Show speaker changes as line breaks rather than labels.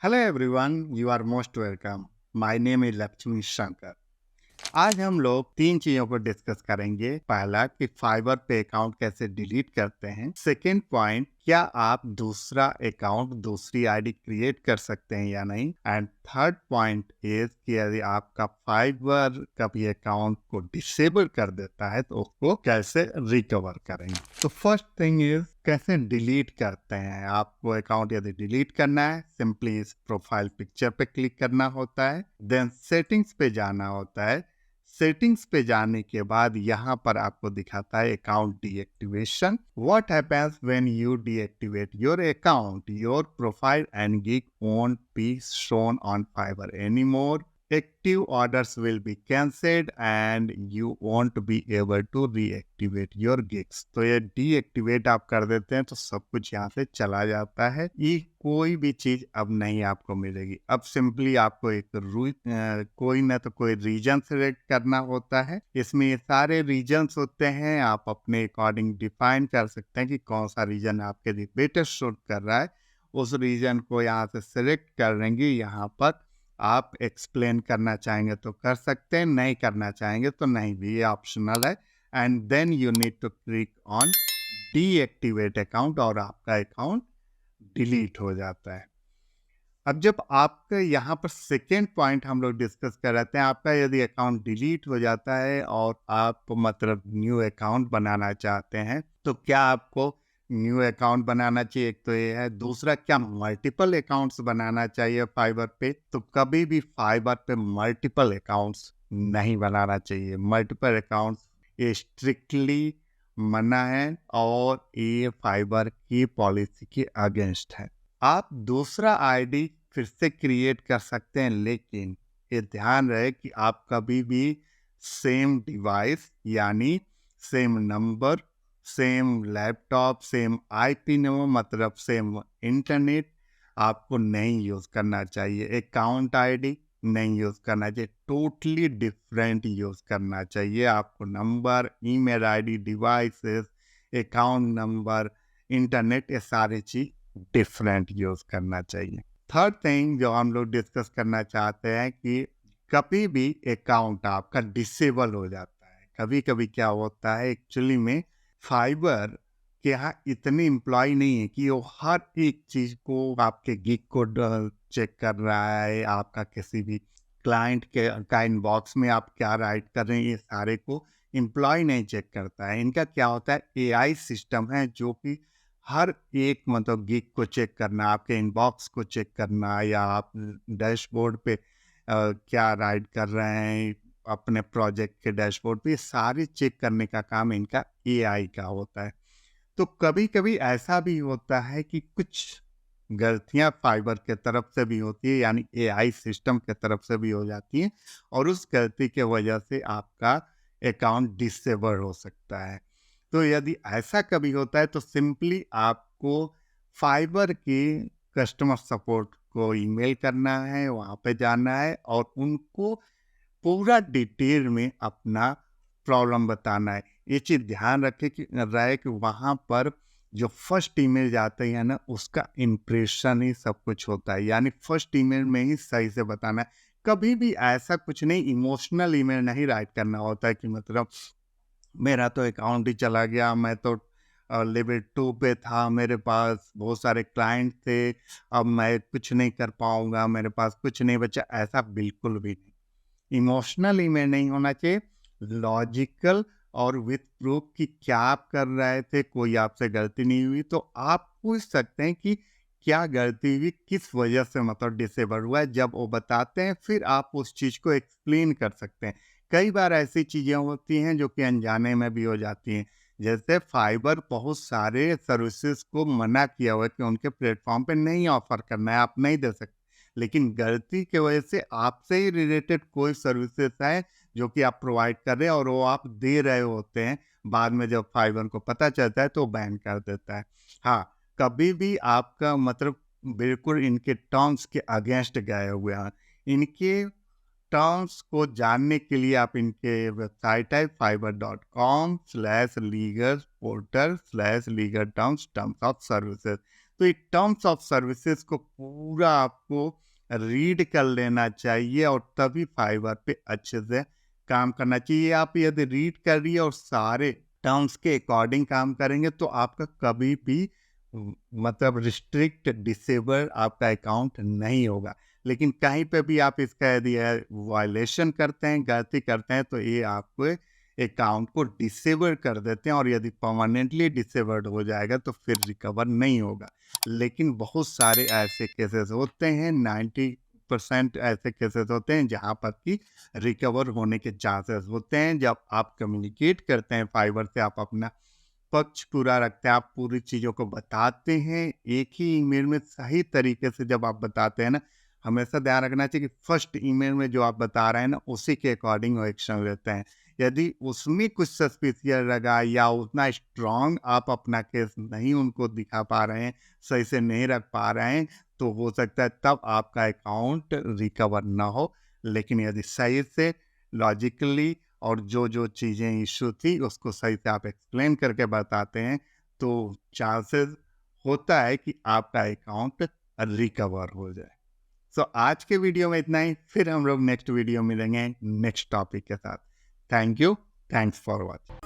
Hello everyone, you are most welcome. My name is Lakshmi Shankar. आज हम लोग तीन चीजों को डिस्कस करेंगे। पहला कि फाइबर पे अकाउंट कैसे डिलीट करते हैं। सेकेंड पॉइंट, क्या आप दूसरा अकाउंट दूसरी आईडी क्रिएट कर सकते हैं या नहीं। एंड थर्ड पॉइंट इज कि यदि आपका फाइबर कभी अकाउंट को डिसेबल कर देता है तो उसको कैसे रिकवर करेंगे। तो फर्स्ट थिंग इज कैसे डिलीट करते हैं। आपको अकाउंट यदि डिलीट करना है, सिंपली इस प्रोफाइल पिक्चर पे क्लिक करना होता है, देन सेटिंग्स पे जाना होता है। सेटिंग्स पे जाने के बाद यहाँ पर आपको दिखाता है account deactivation. What happens when you deactivate your account, your profile and gig won't be shown on Fiverr anymore. Active orders will be cancelled and you won't be able to reactivate your gigs. तो ये deactivate आप कर देते हैं तो सब कुछ यहाँ से चला जाता है। ये कोई भी चीज अब नहीं आपको मिलेगी। अब सिंपली आपको कोई ना तो कोई रीजन सिलेक्ट करना होता है। इसमें ये सारे रीजन्स होते हैं, आप अपने अकॉर्डिंग डिफाइन कर सकते हैं कि कौन सा रीजन आपके लिए बेटर सूट कर रहा है। उस रीजन को यहाँ से सिलेक्ट कर लेंगे। यहाँ पर आप एक्सप्लेन करना चाहेंगे तो कर सकते हैं, नहीं करना चाहेंगे तो नहीं भी, ये ऑप्शनल है। And then you need to click on deactivate account और आपका अकाउंट डिलीट हो जाता है। अब जब आपका यहाँ पर सेकेंड पॉइंट हम लोग डिस्कस कर रहे थे, आपका यदि अकाउंट डिलीट हो जाता है और आप मतलब न्यू अकाउंट बनाना चाहते हैं तो क्या आपको न्यू अकाउंट बनाना चाहिए। एक तो ये है, दूसरा क्या मल्टीपल अकाउंट्स बनाना चाहिए फाइबर पे। तो कभी भी फाइबर पे मल्टीपल अकाउंट्स नहीं बनाना चाहिए। मल्टीपल अकाउंट्स ये स्ट्रिक्टली मना है और ये फाइबर की पॉलिसी के अगेंस्ट है। आप दूसरा आईडी फिर से क्रिएट कर सकते हैं, लेकिन ये ध्यान रहे कि आप कभी भी सेम डिवाइस यानी same number, same laptop, same IP number मतलब सेम इंटरनेट आपको नहीं यूज करना चाहिए। अकाउंट आईडी नहीं यूज करना चाहिए, टोटली डिफरेंट यूज करना चाहिए। आपको number, email ID, devices, account number, internet, ये सारी चीज डिफरेंट यूज करना चाहिए। थर्ड थिंग जो हम लोग डिस्कस करना चाहते हैं कि कभी भी अकाउंट आपका डिसेबल हो जाता है। कभी कभी क्या होता है, एक्चुअली में फाइबर के यहाँ इतने एम्प्लॉय नहीं है कि वो हर एक चीज को, आपके गिग को चेक कर रहा है, आपका किसी भी क्लाइंट के का इनबॉक्स में आप क्या राइट कर रहे हैं, ये सारे को एम्प्लॉय नहीं चेक करता है। इनका क्या होता है, एआई सिस्टम है जो कि हर एक मतलब गिग को चेक करना, आपके इनबॉक्स को चेक करना, या आप डैशबोर्ड पे क्या राइट कर रहे हैं अपने प्रोजेक्ट के डैशबोर्ड पे, ये सारी चेक करने का काम इनका एआई का होता है। तो कभी कभी ऐसा भी होता है कि कुछ गलतियां फाइबर के तरफ से भी होती है, यानी एआई सिस्टम के तरफ से भी हो जाती है, और उस गलती के वजह से आपका अकाउंट डिसेबल हो सकता है। तो यदि ऐसा कभी होता है तो सिंपली आपको फाइबर के कस्टमर सपोर्ट को ईमेल करना है, वहाँ पे जाना है और उनको पूरा डिटेल में अपना प्रॉब्लम बताना है। ये चीज़ ध्यान रखें कि रहे कि वहाँ पर जो फर्स्ट ईमेल जाते हैं ना, उसका इम्प्रेशन ही सब कुछ होता है, यानी फर्स्ट ईमेल में ही सही से बताना है। कभी भी ऐसा कुछ नहीं, इमोशनल ईमेल नहीं राइट करना होता है कि मतलब मेरा तो अकाउंट ही चला गया, मैं तो लेवल 2 पे था, मेरे पास बहुत सारे क्लाइंट थे, अब मैं कुछ नहीं कर पाऊंगा, मेरे पास कुछ नहीं बचा। ऐसा बिल्कुल भी नहीं, इमोशनल ईमेल नहीं होना चाहिए, लॉजिकल और विथ प्रूफ कि क्या आप कर रहे थे, कोई आपसे गलती नहीं हुई तो आप पूछ सकते हैं कि क्या गलती हुई, किस वजह से मतलब डिसेबल हुआ है। जब वो बताते हैं फिर आप उस चीज़ को एक्सप्लेन कर सकते हैं। कई बार ऐसी चीज़ें होती हैं जो कि अनजाने में भी हो जाती हैं। जैसे फाइबर बहुत सारे सर्विसेज को मना किया हुआ है कि उनके प्लेटफॉर्म पे नहीं ऑफर करना है, आप नहीं दे सकते, लेकिन गलती की वजह से आपसे ही रिलेटेड कोई सर्विसेज है जो कि आप प्रोवाइड कर रहे हैं और वो आप दे रहे होते हैं, बाद में जब फाइबर को पता चलता है तो बैन कर देता है। हाँ, कभी भी आपका मतलब बिल्कुल इनके टर्म्स के अगेंस्ट गए हुए हैं। इनके टर्म्स को जानने के लिए आप इनके वेबसाइट है fiber.com/legal portal/legal terms of services. तो ये टर्म्स ऑफ सर्विसेज को पूरा आपको रीड कर लेना चाहिए और तभी फाइवर पे अच्छे से काम करना चाहिए। आप यदि रीड कर रही है और सारे टर्म्स के अकॉर्डिंग काम करेंगे तो आपका कभी भी मतलब रिस्ट्रिक्ट डिसेबल आपका अकाउंट नहीं होगा। लेकिन कहीं पे भी आप इसका यदि वायलेशन करते हैं, गलती करते हैं, तो ये आपको अकाउंट को डिसेबल कर देते हैं और यदि परमानेंटली डिसेबल्ड हो जाएगा तो फिर रिकवर नहीं होगा। लेकिन बहुत सारे ऐसे केसेस होते हैं, 90% ऐसे केसेस होते हैं जहां पर कि रिकवर होने के चांसेस होते हैं। जब आप कम्युनिकेट करते हैं फाइवर से, आप अपना पक्ष पूरा रखते हैं, आप पूरी चीज़ों को बताते हैं एक ही ईमेल में सही तरीके से। जब आप बताते हैं ना, हमेशा ध्यान रखना चाहिए कि फर्स्ट ईमेल में जो आप बता रहे हैं ना, उसी के अकॉर्डिंग वो एक्शन लेते हैं। यदि उसमें कुछ सस्पिशियस लगा या उतना स्ट्रांग आप अपना केस नहीं उनको दिखा पा रहे हैं, सही से नहीं रख पा रहे हैं, तो हो सकता है तब आपका अकाउंट रिकवर ना हो। लेकिन यदि सही से लॉजिकली और जो जो चीज़ें इशू थी उसको सही से आप एक्सप्लेन करके बताते हैं, तो चांसेस होता है कि आपका अकाउंट रिकवर हो जाए। सो आज के वीडियो में इतना ही, फिर हम लोग नेक्स्ट वीडियो मिलेंगे नेक्स्ट टॉपिक के साथ। Thank you, thanks for watching.